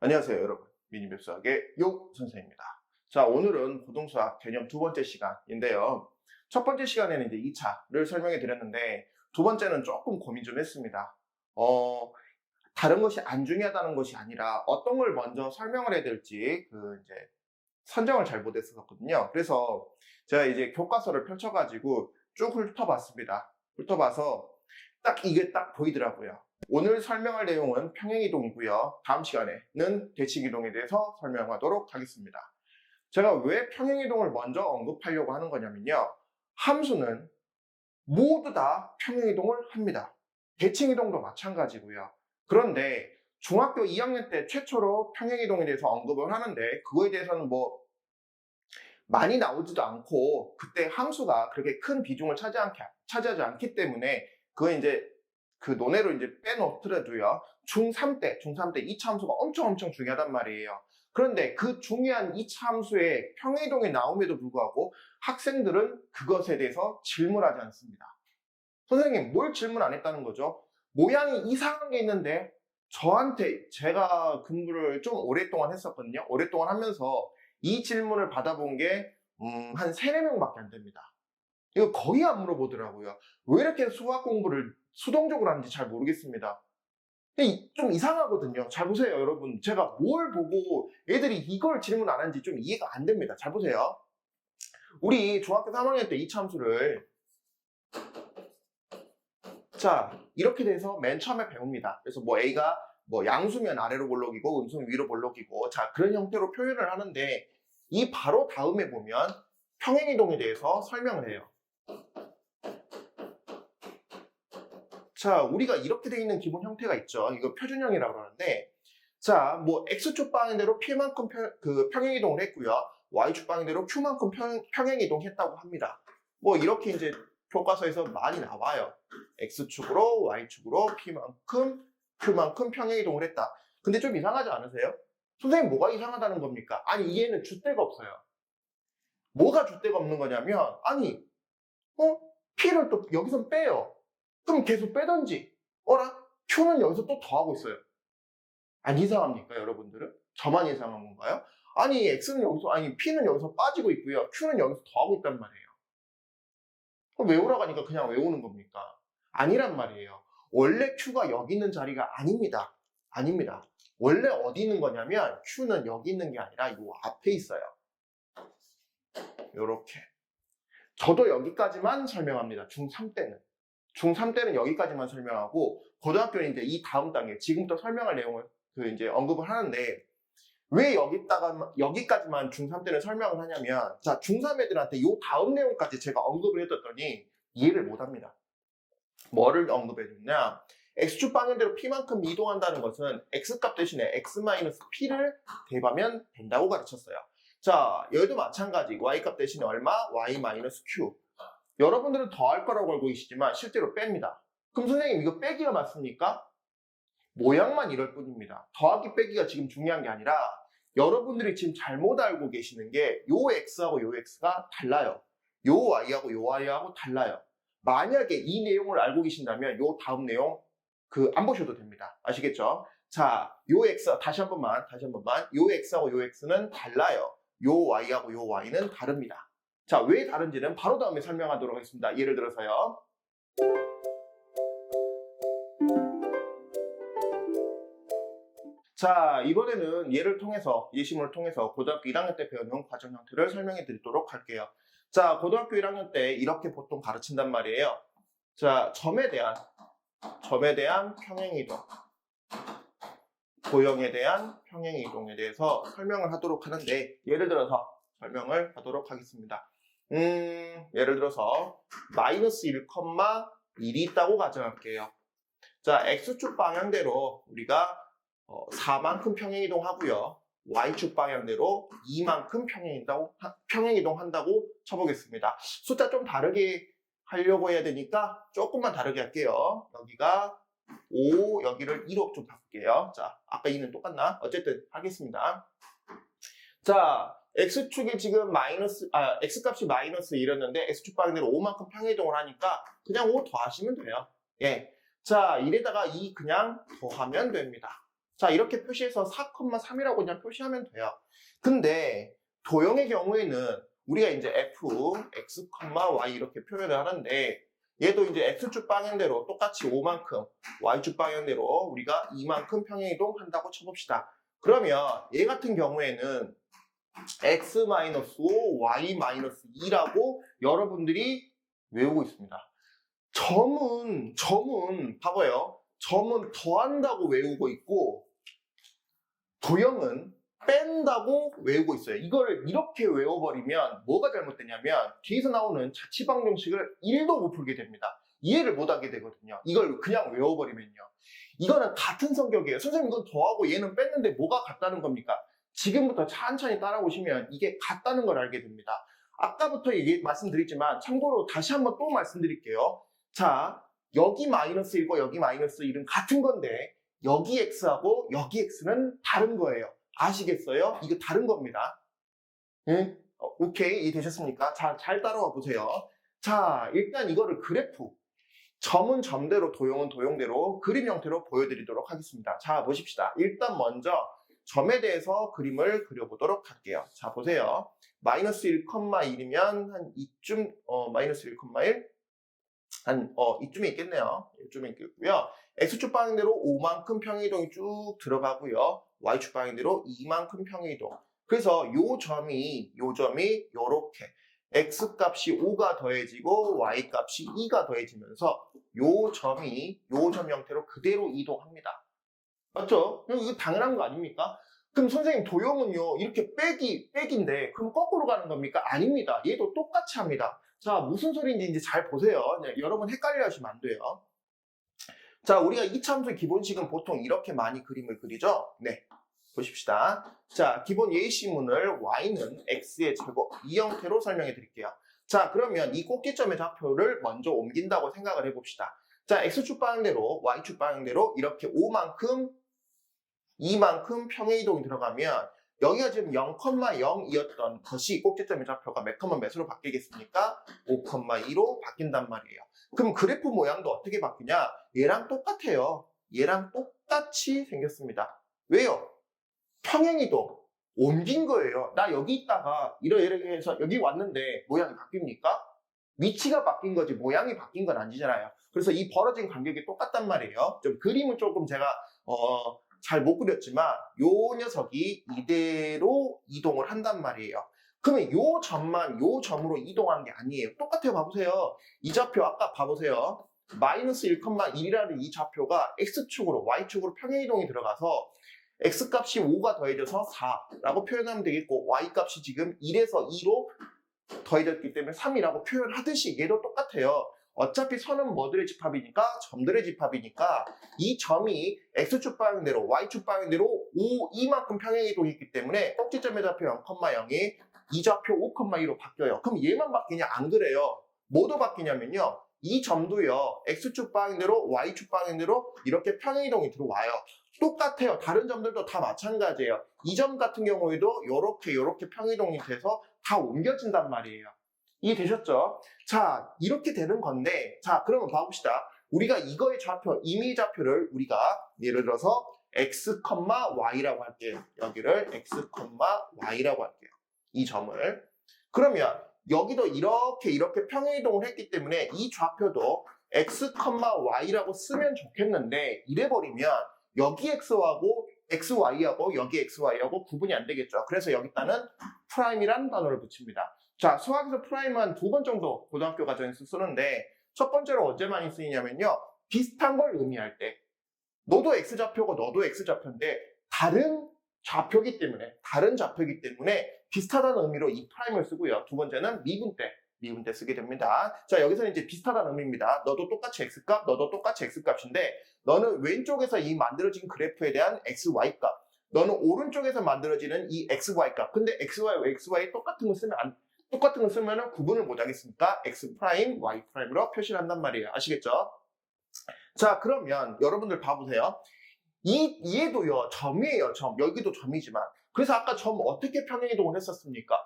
안녕하세요, 여러분. 미니맵수학의 용 선생입니다. 자, 오늘은 고등수학 개념 두 번째 시간인데요. 첫 번째 시간에는 이제 2차를 설명해 드렸는데, 두 번째는 조금 고민 좀 했습니다. 다른 것이 안 중요하다는 것이 아니라 어떤 걸 먼저 설명을 해야 될지 이제 선정을 잘 못했었거든요. 그래서 제가 이제 교과서를 펼쳐가지고 쭉 훑어봤습니다. 훑어봐서 이게 딱 보이더라고요. 오늘 설명할 내용은 평행이동이고요. 다음 시간에는 대칭이동에 대해서 설명하도록 하겠습니다. 제가 왜 평행이동을 먼저 언급하려고 하는 거냐면요. 함수는 모두 다 평행이동을 합니다. 대칭이동도 마찬가지고요. 그런데 중학교 2학년 때 최초로 평행이동에 대해서 언급을 하는데 그거에 대해서는 뭐 많이 나오지도 않고 그때 함수가 그렇게 큰 비중을 차지하지 않기 때문에 그거 이제 그 논외로 이제 빼놓더라도요. 중3 때 2차 함수가 엄청 중요하단 말이에요. 그런데 그 중요한 2차 함수의 평행이동이 나옴에도 불구하고 학생들은 그것에 대해서 질문하지 않습니다. 선생님, 뭘 질문 안 했다는 거죠? 모양이 이상한 게 있는데 저한테 제가 공부를 좀 오랫동안 했었거든요. 오랫동안 하면서 이 질문을 받아본 게 한 3, 4명밖에 안 됩니다. 이거 거의 안 물어보더라고요. 왜 이렇게 수학 공부를 수동적으로 하는지 잘 모르겠습니다. 좀 이상하거든요. 잘 보세요, 여러분. 제가 뭘 보고 애들이 이걸 질문 안 하는지 좀 이해가 안 됩니다. 잘 보세요. 우리 중학교 3학년 때 이차함수를 자, 이렇게 돼서 맨 처음에 배웁니다. 그래서 뭐 A가 뭐 양수면 아래로 볼록이고 음수면 위로 볼록이고 자, 그런 형태로 표현을 하는데 이 바로 다음에 보면 평행이동에 대해서 설명을 해요. 자, 우리가 이렇게 되어 있는 기본 형태가 있죠. 이거 표준형이라고 하는데 자, 뭐 X축 방향대로 P만큼 평행이동을 했고요. Y축 방향대로 Q만큼 평행이동 했다고 합니다. 뭐 이렇게 이제 교과서에서 많이 나와요. X축으로 Y축으로 Q만큼 평행이동을 했다. 근데 좀 이상하지 않으세요? 선생님, 뭐가 이상하다는 겁니까? 아니, 얘는 줏대가 없어요. 뭐가 줏대가 없는 거냐면 아니 P를 또 여기서 빼요. 그럼 계속 빼던지 어라? Q는 여기서 또 더하고 있어요. 안 이상합니까, 여러분들은? 저만 이상한 건가요? 아니, X는 여기서, P는 여기서 빠지고 있고요. Q는 여기서 더하고 있단 말이에요. 그럼 외우라고 하니까 그냥 외우는 겁니까? 아니란 말이에요. 원래 Q가 여기 있는 자리가 아닙니다. 아닙니다. 원래 어디 있는 거냐면 Q는 여기 있는 게 아니라 이 앞에 있어요. 요렇게. 저도 여기까지만 설명합니다. 중3 때는. 중3 때는 여기까지만 설명하고 고등학교는 이제 이 다음 단계, 지금부터 설명할 내용을 이제 언급을 하는데 왜 여기까지만 중3 때는 설명을 하냐면 자, 중3 애들한테 요 다음 내용까지 제가 언급을 해뒀더니 이해를 못 합니다. 뭐를 언급해줬냐? X축 방향대로 P만큼 이동한다는 것은 X값 대신에 X-P를 대입하면 된다고 가르쳤어요. 자, 여기도 마찬가지. Y값 대신에 얼마? Y-Q. 여러분들은 더할 거라고 알고 계시지만 실제로 뺍니다. 그럼 선생님, 이거 빼기가 맞습니까? 모양만 이럴 뿐입니다. 더하기 빼기가 지금 중요한 게 아니라 여러분들이 지금 잘못 알고 계시는 게 요 X하고 요 X가 달라요. 요 Y하고 요 Y하고 달라요. 만약에 이 내용을 알고 계신다면 요 다음 내용 안 보셔도 됩니다. 아시겠죠? 자, 요 X 다시 한 번만 요 X하고 요 X는 달라요. 요 Y하고 요 Y는 다릅니다. 자, 왜 다른지는 바로 다음에 설명하도록 하겠습니다. 예를 들어서요. 자, 이번에는 예시문을 통해서 고등학교 1학년 때 배우는 과정 형태를 설명해 드리도록 할게요. 자, 고등학교 1학년 때 이렇게 보통 가르친단 말이에요. 자, 점에 대한 평행이동, 도형에 대한 평행이동에 대해서 설명을 하도록 하는데 예를 들어서 설명을 하도록 하겠습니다. 예를 들어서 마이너스 1,1이 있다고 가정할게요. 자, X축 방향대로 우리가 4만큼 평행이동 하고요. Y축 방향대로 2만큼 평행이동 한다고 쳐보겠습니다. 숫자 좀 다르게 하려고 해야 되니까 조금만 다르게 할게요. 여기가 5, 여기를 2로 좀 바꿀게요. 자, 아까 2는 똑같나? 어쨌든 하겠습니다. 자, X축이 지금 X값이 마이너스 1이었는데 X축 방향대로 5만큼 평행이동을 하니까 그냥 5 더하시면 돼요. 예. 자, 1에다가 2 그냥 더하면 됩니다. 자, 이렇게 표시해서 4,3이라고 그냥 표시하면 돼요. 근데 도형의 경우에는 우리가 이제 f, x, y 이렇게 표현을 하는데 얘도 이제 x축 방향대로 똑같이 5만큼, y축 방향대로 우리가 2만큼 평행이동 한다고 쳐봅시다. 그러면 얘 같은 경우에는 x-5, y-2라고 여러분들이 외우고 있습니다. 점은 봐봐요. 점은 더한다고 외우고 있고 도형은 뺀다고 외우고 있어요. 이걸 이렇게 외워버리면 뭐가 잘못되냐면 뒤에서 나오는 자취방정식을 1도 못 풀게 됩니다. 이해를 못하게 되거든요. 이걸 그냥 외워버리면요. 이거는 같은 성격이에요. 선생님 이건 더하고 얘는 뺐는데 뭐가 같다는 겁니까? 지금부터 천천히 따라오시면 이게 같다는 걸 알게 됩니다. 아까부터 말씀드렸지만 참고로 다시 한번 또 말씀드릴게요. 자, 여기 -1고 여기 -1은 같은 건데 여기 x하고 여기 x는 다른 거예요. 아시겠어요? 이거 다른 겁니다. 응? 오케이, 이해되셨습니까? 자, 잘 따라와 보세요. 자, 일단 이거를 그래프, 점은 점대로 도형은 도형대로 그림 형태로 보여드리도록 하겠습니다. 자, 보십시다. 일단 먼저 점에 대해서 그림을 그려보도록 할게요. 자, 보세요. -1,1이면 한 이쯤, -1,1 이쯤에 있겠네요. 이쯤에 있겠고요. x축 방향대로 5만큼 평행이동이 쭉 들어가고요. y축 방향대로 2만큼 평행이동. 그래서 요 점이 요렇게 x 값이 5가 더해지고 y 값이 2가 더해지면서 요 점 형태로 그대로 이동합니다. 맞죠? 이거 당연한 거 아닙니까? 그럼 선생님 도형은요 이렇게 빼기인데 그럼 거꾸로 가는 겁니까? 아닙니다. 얘도 똑같이 합니다. 자, 무슨 소리인지 이제 잘 보세요. 네, 여러분 헷갈려 하시면 안 돼요. 자, 우리가 이차함수의 기본식은 보통 이렇게 많이 그림을 그리죠? 네, 보십시다. 자, 기본 예시문을 y는 x의 제곱 이 형태로 설명해 드릴게요. 자, 그러면 이 꼭지점의 좌표를 먼저 옮긴다고 생각을 해봅시다. 자, x축 방향대로 y축 방향대로 이렇게 5만큼 2만큼 평행이동이 들어가면 여기가 지금 0,0이었던 것이 꼭지점의 좌표가 몇 컴마 몇으로 바뀌겠습니까? 5,2로 바뀐단 말이에요. 그럼 그래프 모양도 어떻게 바뀌냐? 얘랑 똑같아요. 얘랑 똑같이 생겼습니다. 왜요? 평행이동 옮긴 거예요. 나 여기 있다가 이렇게 해서 여기 왔는데 모양이 바뀝니까? 위치가 바뀐 거지 모양이 바뀐 건 아니잖아요. 그래서 이 벌어진 간격이 똑같단 말이에요. 좀 그림은 조금 제가 잘 못 그렸지만 요 녀석이 이대로 이동을 한단 말이에요. 그러면 요 점으로 이동하는 게 아니에요. 똑같아요. 봐보세요. 이 좌표 아까 봐보세요. -1,1이라는 이 좌표가 x축으로 y축으로 평행이동이 들어가서 x값이 5가 더해져서 4라고 표현하면 되겠고 y값이 지금 1에서 2로 더해졌기 때문에 3이라고 표현하듯이 얘도 똑같아요. 어차피 선은 뭐들의 집합이니까? 점들의 집합이니까 이 점이 x축 방향대로 y축 방향대로 2만큼 평행이동했기 때문에 꼭지점의 좌표 0,0이 이 좌표 5,2로 바뀌어요. 그럼 얘만 바뀌냐? 안 그래요. 뭐도 바뀌냐면요. 이 점도요. x축 방향대로 y축 방향대로 이렇게 평행이동이 들어와요. 똑같아요. 다른 점들도 다 마찬가지예요. 이 점 같은 경우에도 이렇게 평행이동이 돼서 다 옮겨진단 말이에요. 이해되셨죠? 자, 이렇게 되는 건데, 자, 그러면 봐봅시다. 우리가 이거의 좌표, 임의 좌표를 우리가 예를 들어서 x, y라고 할게요. 여기를 x, y라고 할게요. 이 점을. 그러면 여기도 이렇게 평행이동을 했기 때문에 이 좌표도 x, y라고 쓰면 좋겠는데 이래버리면 여기 x하고 여기 xy하고 구분이 안 되겠죠. 그래서 여기다는 프라임이라는 단어를 붙입니다. 자, 수학에서 프라임은 2번 정도 고등학교 과정에서 쓰는데 첫 번째로 언제 많이 쓰이냐면요. 비슷한 걸 의미할 때 너도 x좌표고 너도 x좌표인데 다른 좌표이기 때문에 비슷하다는 의미로 이 프라임을 쓰고요. 두 번째는 미분 때 쓰게 됩니다. 자, 여기서는 이제 비슷하다는 의미입니다. 너도 똑같이 x값, 너도 똑같이 x값인데 너는 왼쪽에서 이 만들어진 그래프에 대한 xy값, 너는 오른쪽에서 만들어지는 이 xy값. 근데 xy 똑같은 거 쓰면 구분을 못 하겠으니까 x 프라임, y 프라임으로 표시를 한단 말이에요. 아시겠죠? 자, 그러면 여러분들 봐보세요. 얘도요, 점이에요, 점. 여기도 점이지만. 그래서 아까 점 어떻게 평행이동을 했었습니까?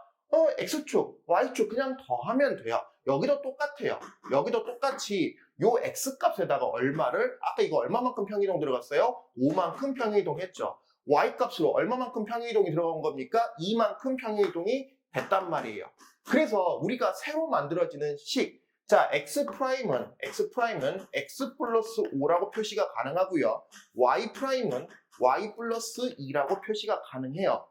x축, y축 그냥 더하면 돼요. 여기도 똑같아요. 여기도 똑같이 요 x값에다가 얼마를, 아까 이거 얼마만큼 평이동 들어갔어요? 5만큼 평이동 했죠. y값으로 얼마만큼 평이동이 들어간 겁니까? 2만큼 평이동이 됐단 말이에요. 그래서 우리가 새로 만들어지는 식, 자, x'은 x 플러스 5라고 표시가 가능하고요. y'은 y 플러스 2라고 표시가 가능해요.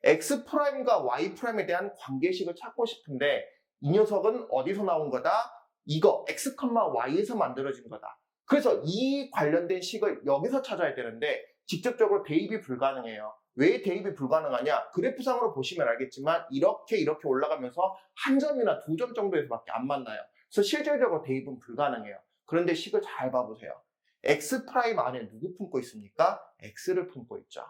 x'과 y'에 대한 관계식을 찾고 싶은데 이 녀석은 어디서 나온 거다? 이거 x, y에서 만들어진 거다. 그래서 이 관련된 식을 여기서 찾아야 되는데 직접적으로 대입이 불가능해요. 왜 대입이 불가능하냐? 그래프상으로 보시면 알겠지만 이렇게 올라가면서 한 점이나 두 점 정도에서밖에 안 만나요. 그래서 실질적으로 대입은 불가능해요. 그런데 식을 잘 봐보세요. x' 안에 누구 품고 있습니까? x를 품고 있죠.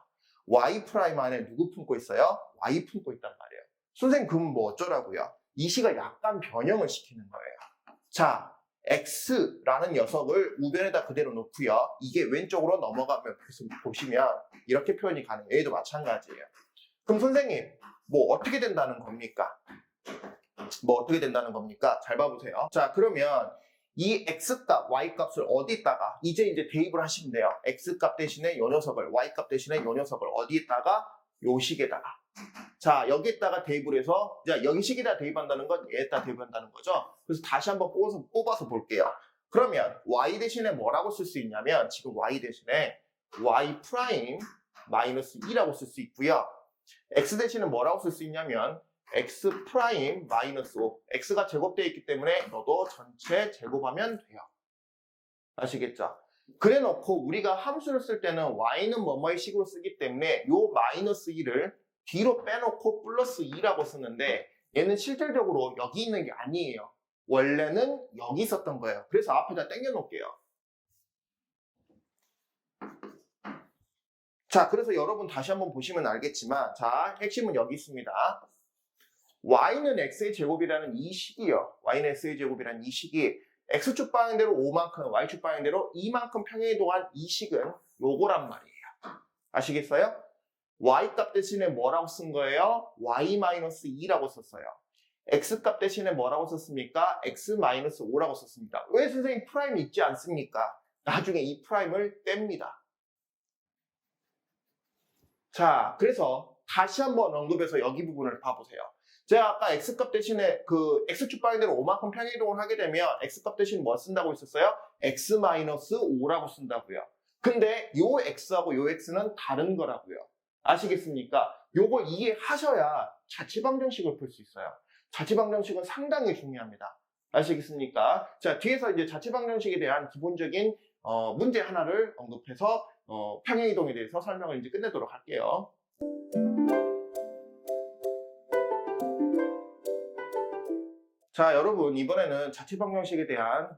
y' 안에 누구 품고 있어요? y 품고 있단 말이에요. 선생님 그럼 뭐 어쩌라고요? 이 식을 약간 변형을 시키는 거예요. 자, x라는 녀석을 우변에다 그대로 놓고요. 이게 왼쪽으로 넘어가면 보시면 이렇게 표현이 가능해요. 얘도 마찬가지예요. 그럼 선생님 뭐 어떻게 된다는 겁니까? 잘 봐보세요. 자, 그러면 이 x값, y값을 어디다가 이제 대입을 하시면 돼요. x값 대신에 요 녀석을, y값 대신에 요 녀석을 어디에다가? 요 식에다가. 자, 여기에다가 대입을 해서, 자, 여기 식에다 대입한다는 건 얘에다 대입한다는 거죠. 그래서 다시 한번 뽑아서 볼게요. 그러면 y 대신에 뭐라고 쓸 수 있냐면 지금 y 대신에 y 프라임 마이너스 2라고 쓸 수 있고요. x 대신에 뭐라고 쓸 수 있냐면 x 프라임 마이너스 5. x가 제곱되어 있기 때문에 너도 전체 제곱하면 돼요. 아시겠죠? 그래 놓고 우리가 함수를 쓸 때는 y는 뭐뭐의 식으로 쓰기 때문에 요 마이너스 2를 뒤로 빼놓고 플러스 2라고 쓰는데 얘는 실질적으로 여기 있는 게 아니에요. 원래는 여기 있었던 거예요. 그래서 앞에다 당겨 놓을게요. 자, 그래서 여러분 다시 한번 보시면 알겠지만, 자, 핵심은 여기 있습니다. y는 x의 제곱이라는 이 식이요. y는 x의 제곱이라는 이 식이 x축 방향대로 5만큼, y축 방향대로 2만큼 평행이동한 이 식은 요거란 말이에요. 아시겠어요? y값 대신에 뭐라고 쓴 거예요? y-2라고 썼어요. x값 대신에 뭐라고 썼습니까? x-5라고 썼습니다. 왜 선생님 프라임이 있지 않습니까? 나중에 이 프라임을 뗍니다. 자, 그래서 다시 한번 언급해서 여기 부분을 봐보세요. 제가 아까 x값 대신에 그 x축 방향대로 5만큼 평행이동을 하게 되면 x값 대신 뭐 쓴다고 했었어요? x-5라고 쓴다고요. 근데 요 x하고 요 x는 다른 거라고요. 아시겠습니까? 요걸 이해하셔야 자취방정식을 풀 수 있어요. 자취방정식은 상당히 중요합니다. 아시겠습니까? 자, 뒤에서 이제 자취방정식에 대한 기본적인 문제 하나를 언급해서 평행이동에 대해서 설명을 이제 끝내도록 할게요. 자, 여러분 이번에는 자취방정식에 대한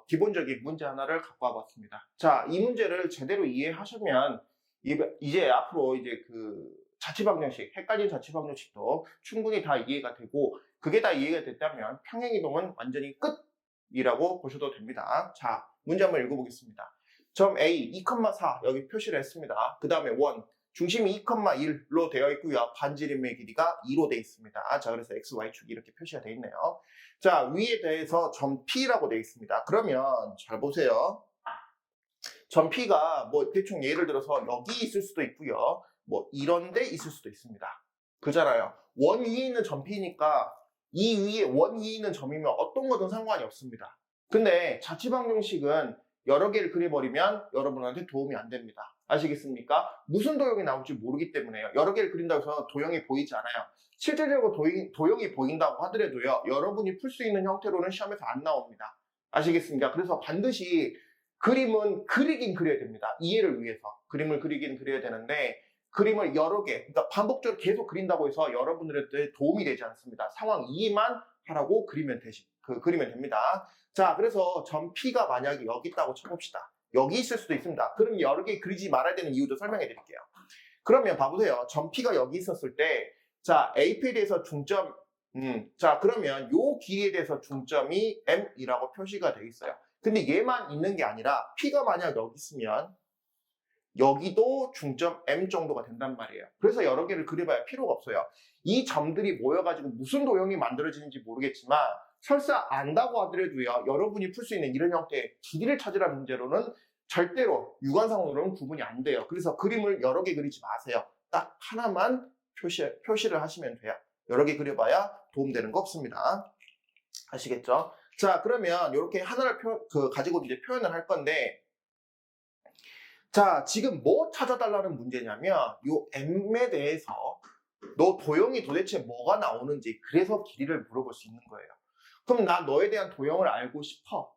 기본적인 문제 하나를 갖고 와봤습니다. 자, 이 문제를 제대로 이해하시면 이제 앞으로 이제 그 자취방정식, 헷갈린 자취방정식도 충분히 다 이해가 되고 그게 다 이해가 됐다면 평행이동은 완전히 끝이라고 보셔도 됩니다. 자, 문제 한번 읽어보겠습니다. 점 A 2,4 여기 표시를 했습니다. 그 다음에 1 중심이 2,1로 되어 있고요. 반지름의 길이가 2로 되어 있습니다. 자, 그래서 x, y축이 이렇게 표시가 되어 있네요. 자, 위에 대해서 점 P라고 되어 있습니다. 그러면 잘 보세요. 점 P가 뭐 대충 예를 들어서 여기 있을 수도 있고요. 뭐 이런 데 있을 수도 있습니다. 그잖아요. 원 위에 있는 점 P니까 이 위에 원 위에 있는 점이면 어떤 거든 상관이 없습니다. 근데 자취방정식은 여러 개를 그려버리면 여러분한테 도움이 안 됩니다. 아시겠습니까? 무슨 도형이 나올지 모르기 때문에요. 여러 개를 그린다고 해서 도형이 보이지 않아요. 실질적으로 도형이 보인다고 하더라도요. 여러분이 풀 수 있는 형태로는 시험에서 안 나옵니다. 아시겠습니까? 그래서 반드시 그림은 그리긴 그려야 됩니다. 이해를 위해서. 그림을 그리긴 그려야 되는데 그림을 여러 개, 그러니까 반복적으로 계속 그린다고 해서 여러분들한테 도움이 되지 않습니다. 상황 이해만 하라고 그리면 됩니다. 자, 그래서 점 P가 만약에 여기 있다고 쳐봅시다. 여기 있을 수도 있습니다. 그럼 여러 개 그리지 말아야 되는 이유도 설명해 드릴게요. 그러면 봐보세요. 점 P가 여기 있었을 때, 자, AP에 대해서 중점, 자, 그러면 요 길이에 대해서 중점이 M이라고 표시가 되어 있어요. 근데 얘만 있는 게 아니라 P가 만약 여기 있으면 여기도 중점 M 정도가 된단 말이에요. 그래서 여러 개를 그려봐야 필요가 없어요. 이 점들이 모여가지고 무슨 도형이 만들어지는지 모르겠지만 설사 안다고 하더라도요, 여러분이 풀 수 있는 이런 형태의 길이를 찾으라는 문제로는 절대로 유관상으로는 구분이 안 돼요. 그래서 그림을 여러 개 그리지 마세요. 딱 하나만 표시를 하시면 돼요. 여러 개 그려봐야 도움되는 거 없습니다. 아시겠죠? 자, 그러면 이렇게 하나를 가지고 이제 표현을 할 건데, 자, 지금 뭐 찾아달라는 문제냐면, 요 m에 대해서 너 도형이 도대체 뭐가 나오는지, 그래서 길이를 물어볼 수 있는 거예요. 그럼 나 너에 대한 도형을 알고 싶어.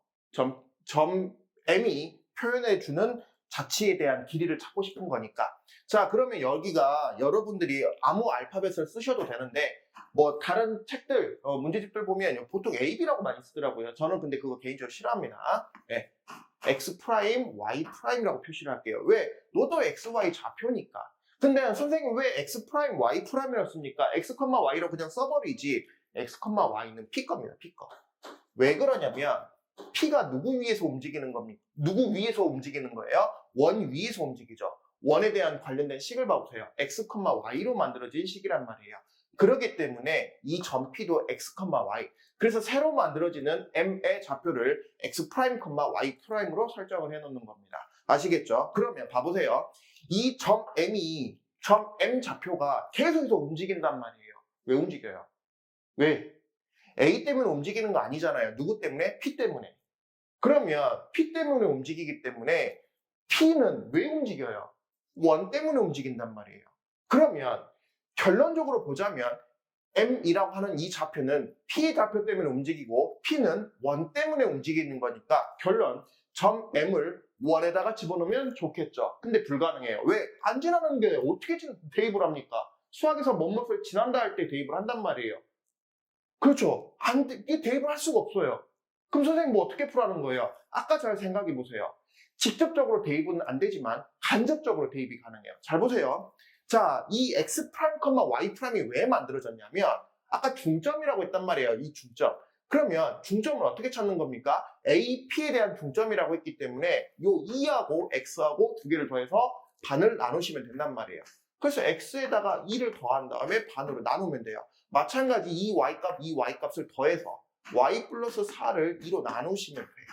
m이 표현해주는 자치에 대한 길이를 찾고 싶은 거니까. 자, 그러면 여기가 여러분들이 아무 알파벳을 쓰셔도 되는데, 뭐 다른 책들, 문제집들 보면 보통 AB라고 많이 쓰더라고요. 저는 근데 그거 개인적으로 싫어합니다. 네. X 프라임, Y 프라임이라고 표시를 할게요. 왜? 너도 X, Y 좌표니까. 근데 선생님 왜 X 프라임, Y 프라임이라고 씁니까? X, Y로 그냥 써버리지. X, Y는 P 겁니다. P 거. 왜 그러냐면 P가 누구 위에서 움직이는 겁니까? 누구 위에서 움직이는 거예요? 원 위에서 움직이죠. 원에 대한 관련된 식을 봐보세요. X, Y로 만들어진 식이란 말이에요. 그렇기 때문에 이 점 P도 X, Y. 그래서 새로 만들어지는 M의 좌표를 X 프라임, Y 프라임으로 설정을 해놓는 겁니다. 아시겠죠? 그러면 봐보세요. 이 점 M 좌표가 계속해서 움직인단 말이에요. 왜 움직여요? 왜? A 때문에 움직이는 거 아니잖아요. 누구 때문에? P 때문에. 그러면 P 때문에 움직이기 때문에 P는 왜 움직여요? 원 때문에 움직인단 말이에요. 그러면 결론적으로 보자면 M이라고 하는 이 좌표는 P 좌표 때문에 움직이고 P는 원 때문에 움직이는 거니까 결론 점 M을 원에다가 집어넣으면 좋겠죠. 근데 불가능해요. 왜? 안 지나는 게 어떻게 대입을 합니까? 수학에서 뭐뭇을 지난다 할 때 대입을 한단 말이에요. 그렇죠. 이 대입을 할 수가 없어요. 그럼 선생님 뭐 어떻게 풀라는 거예요? 아까 잘 생각해 보세요. 직접적으로 대입은 안 되지만 간접적으로 대입이 가능해요. 잘 보세요. 자, 이 X 프라임, Y 프라임이 왜 만들어졌냐면 아까 중점이라고 했단 말이에요. 이 중점. 그러면 중점을 어떻게 찾는 겁니까? A, P에 대한 중점이라고 했기 때문에 요 2하고 X하고 두 개를 더해서 반을 나누시면 된단 말이에요. 그래서 X에다가 2를 더한 다음에 반으로 나누면 돼요. 마찬가지 이 Y값을 더해서 Y 플러스 4를 2로 나누시면 돼요.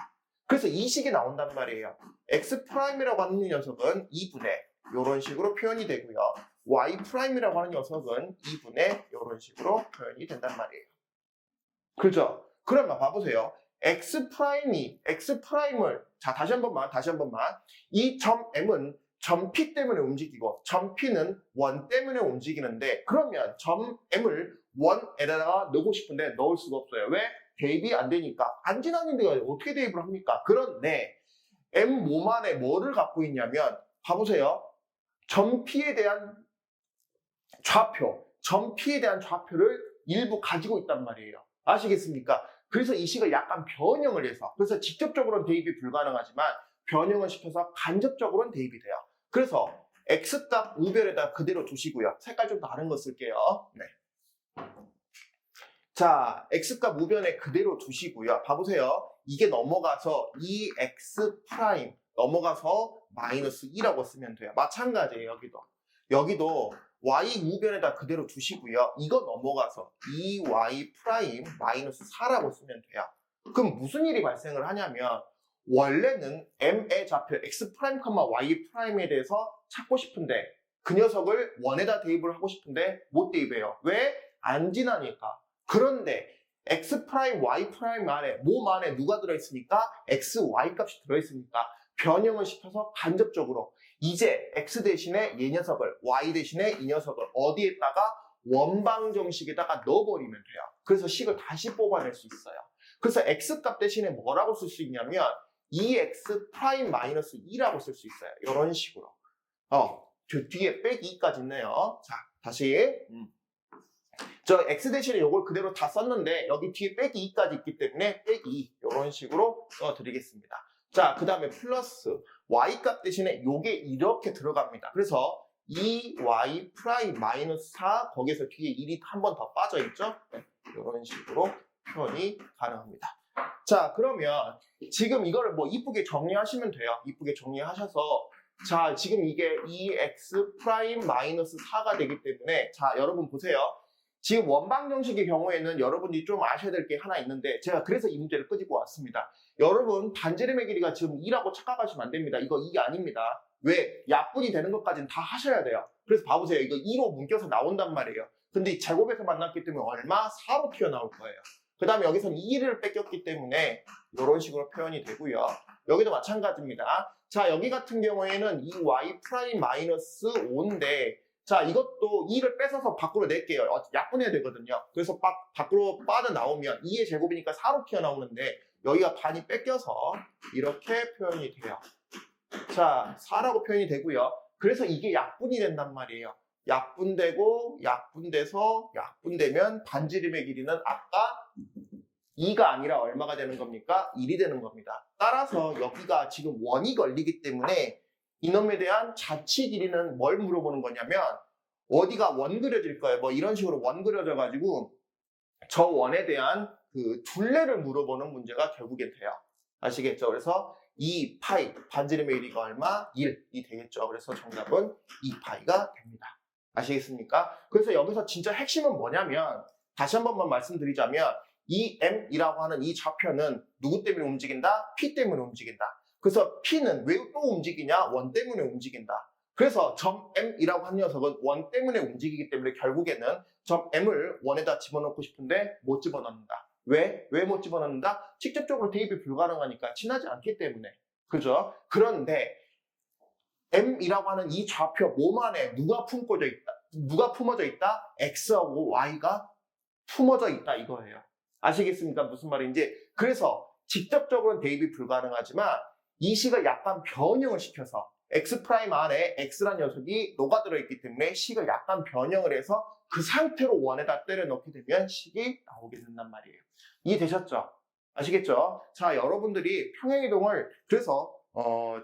그래서 이 식이 나온단 말이에요. X 프라임이라고 하는 녀석은 2분의 이런 식으로 표현이 되고요. Y 프라임이라고 하는 녀석은 2분의 이런 식으로 표현이 된단 말이에요. 그렇죠? 그러면 봐보세요. X 프라임을 자 다시 한 번만 이 점 M은 점 P 때문에 움직이고 점 P는 원 때문에 움직이는데 그러면 점 M을 원에다가 넣고 싶은데 넣을 수가 없어요. 왜? 대입이 안 되니까. 안 지나는 데가 어떻게 대입을 합니까? 그런데 M 몸 안에 뭐를 갖고 있냐면 봐보세요. 점 P에 대한 좌표를 일부 가지고 있단 말이에요. 아시겠습니까? 그래서 이 식을 약간 변형을 해서 그래서 직접적으로는 대입이 불가능하지만 변형을 시켜서 간접적으로는 대입이 돼요. 그래서 X값 우별에다 그대로 두시고요. 색깔 좀 다른 거 쓸게요. 네. 자, X값 우변에 그대로 두시고요. 봐보세요. 이게 넘어가서 이 X 프라임 넘어가서 마이너스 2라고 쓰면 돼요. 마찬가지예요. 여기도 Y 우변에다 그대로 두시고요. 이거 넘어가서 2Y 프라임 마이너스 4라고 쓰면 돼요. 그럼 무슨 일이 발생을 하냐면 원래는 M의 좌표 X 프라임, Y 프라임에 대해서 찾고 싶은데 그 녀석을 원에다 대입을 하고 싶은데 못 대입해요. 왜? 안 지나니까. 그런데 X 프라임, Y 프라임 안에 몸 안에 누가 들어있으니까 X, Y 값이 들어있으니까 변형을 시켜서 간접적으로 이제 X 대신에 이 녀석을 Y 대신에 이 녀석을 어디에다가 원방 정식에다가 넣어버리면 돼요. 그래서 식을 다시 뽑아낼 수 있어요. 그래서 X 값 대신에 뭐라고 쓸 수 있냐면 2X 프라임 마이너스 2라고 쓸 수 있어요. 이런 식으로. 저 뒤에 빼기 2까지 있네요. 자, 다시. 저 X 대신에 이걸 그대로 다 썼는데 여기 뒤에 빼기 2까지 있기 때문에 빼기 2 이런 식으로 써드리겠습니다. 자, 그 다음에 플러스 Y 값 대신에 요게 이렇게 들어갑니다. 그래서 2Y 프라임 마이너스 4 거기에서 뒤에 1이 한 번 더 빠져있죠? 네, 이런 식으로 표현이 가능합니다. 자, 그러면 지금 이거를 뭐 이쁘게 정리하시면 돼요. 이쁘게 정리하셔서 자, 지금 이게 2X 프라임 마이너스 4가 되기 때문에 자, 여러분 보세요. 지금 원방 정식의 경우에는 여러분이 좀 아셔야 될 게 하나 있는데 제가 그래서 이 문제를 끄집고 왔습니다. 여러분 반지름의 길이가 지금 2라고 착각하시면 안 됩니다. 이거 2가 아닙니다. 왜? 약분이 되는 것까지는 다 하셔야 돼요. 그래서 봐보세요. 이거 2로 묶여서 나온단 말이에요. 근데 제곱에서 만났기 때문에 얼마? 4로 튀어나올 거예요. 그 다음에 여기서는 2를 뺏겼기 때문에 이런 식으로 표현이 되고요. 여기도 마찬가지입니다. 자, 여기 같은 경우에는 이 y 프라임 마이너스 5인데 자, 이것도 2를 뺏어서 밖으로 낼게요. 약분해야 되거든요. 그래서 밖으로 빠져나오면 2의 제곱이니까 4로 튀어나오는데 여기가 반이 뺏겨서 이렇게 표현이 돼요. 자, 4라고 표현이 되고요. 그래서 이게 약분이 된단 말이에요. 약분되고 약분돼서 약분되면 반지름의 길이는 아까 2가 아니라 얼마가 되는 겁니까? 1이 되는 겁니다. 따라서 여기가 지금 원이 걸리기 때문에 이놈에 대한 자치 길이는 뭘 물어보는 거냐면 어디가 원 그려질 거예요. 뭐 이런 식으로 원 그려져 가지고 저 원에 대한 그 둘레를 물어보는 문제가 결국엔 돼요. 아시겠죠? 그래서 2파이 반지름의 길이가 얼마? 1이 되겠죠. 그래서 정답은 2파이가 됩니다. 아시겠습니까? 그래서 여기서 진짜 핵심은 뭐냐면 다시 한 번만 말씀드리자면 이 m이라고 하는 이 좌표는 누구 때문에 움직인다? p 때문에 움직인다. 그래서 p는 왜 또 움직이냐? 원 때문에 움직인다. 그래서 점 m이라고 한 녀석은 원 때문에 움직이기 때문에 결국에는 점 m을 원에다 집어넣고 싶은데 못 집어넣는다. 왜? 왜 못 집어넣는다? 직접적으로 대입이 불가능하니까 친하지 않기 때문에. 그죠? 그런데 m이라고 하는 이 좌표 몸 안에 누가 품어져 있다? 누가 품어져 있다? x하고 y가 품어져 있다 이거예요. 아시겠습니까? 무슨 말인지. 그래서 직접적으로는 대입이 불가능하지만 이 식을 약간 변형을 시켜서 x 프라임 안에 x라는 녀석이 녹아들어 있기 때문에 식을 약간 변형을 해서 그 상태로 원에다 때려 넣게 되면 식이 나오게 된단 말이에요. 이해되셨죠? 아시겠죠? 자, 여러분들이 평행이동을 그래서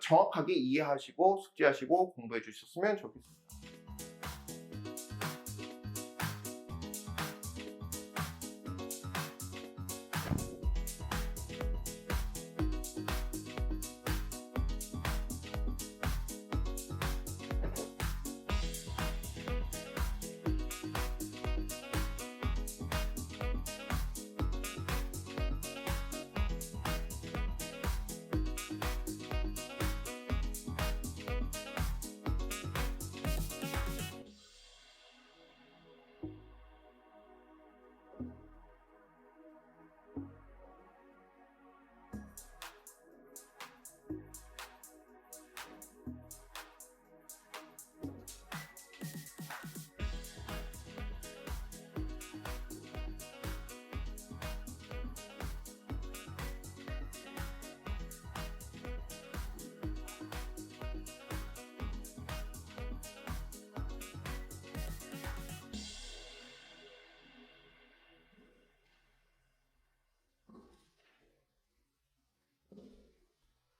정확하게 이해하시고 숙지하시고 공부해 주셨으면 좋겠습니다.